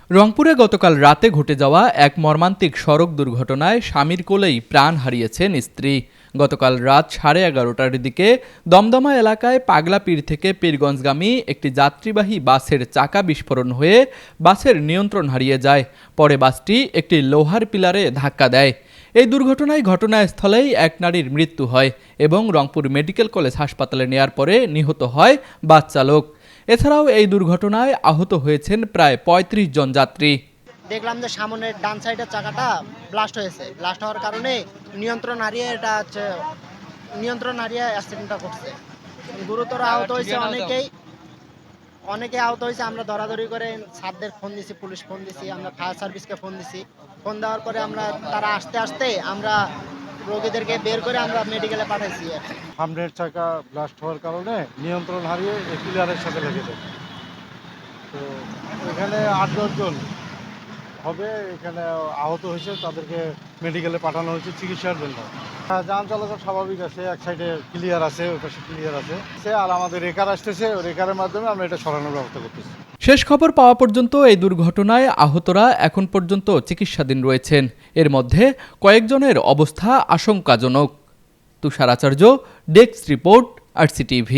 রংপুরে গতকাল রাতে ঘটে যাওয়া এক মর্মান্তিক সড়ক দুর্ঘটনায় স্বামীর কোলেই প্রাণ হারিয়েছেন স্ত্রী। গতকাল রাত 11:30টার দিকে দমদমা এলাকায় পাগলাপীর থেকে পীরগঞ্জগামী একটি যাত্রীবাহী বাসের চাকা বিস্ফোরণ হয়ে বাসের নিয়ন্ত্রণ হারিয়ে যায়। পরে বাসটি একটি লোহার পিলারে ধাক্কা দেয়। এই দুর্ঘটনায় ঘটনাস্থলেই এক নারীর মৃত্যু হয় এবং রংপুর মেডিকেল কলেজ হাসপাতালে নেয়ার পরে নিহত হয় বাস চালক। এছাড়াও এই দুর্ঘটনায় আহত হয়েছেন প্রায় ৩৫ জন যাত্রী। দেখলাম যে সামনের ডান সাইডের চাকাটা ব্লাস্ট হয়েছে। ব্লাস্ট হওয়ার কারণে নিয়ন্ত্রণ হারিয়ে অ্যাক্সিডেন্টটা ঘটছে। গুরুতর আহত হয়েছে অনেকে আহত হয়েছে। আমরা দরাদরি করে স্যারদের ফোন দিছি, পুলিশ ফোন দিছি, আমরা ফায়ার সার্ভিসকে ফোন দিছি। ফোন দেওয়ার পরে তারা আসতে আমরা রোগীদেরকে বের করে আমরা মেডিকেলে পাঠাইছি। সামনের চাকা ব্লাস্ট হওয়ার কারণে নিয়ন্ত্রণ হারিয়ে এই পিলারের সাথে লেগে যায়। তো এখানে ৮-১০ জন হবে এখানে আহত হয়েছে, তাদেরকে মেডিকেলে পাঠানো হয়েছে চিকিৎসার জন্য। যান চলাচল স্বাভাবিক আছে, এক সাইডে ক্লিয়ার আছে, ওই পাশে ক্লিয়ার আছে। আর আমাদের রেকার আসতেছে, ওই রেকারের মাধ্যমে আমরা এটা সরানোর ব্যবস্থা করতেছি। শেষ খবর পাওয়া পর্যন্ত এই দুর্ঘটনায় আহতরা এখন পর্যন্ত চিকিৎসাধীন রয়েছেন। এর মধ্যে কয়েকজনের অবস্থা আশঙ্কাজনক। তুষার আচার্য, ডেস্ক রিপোর্ট, RCTV।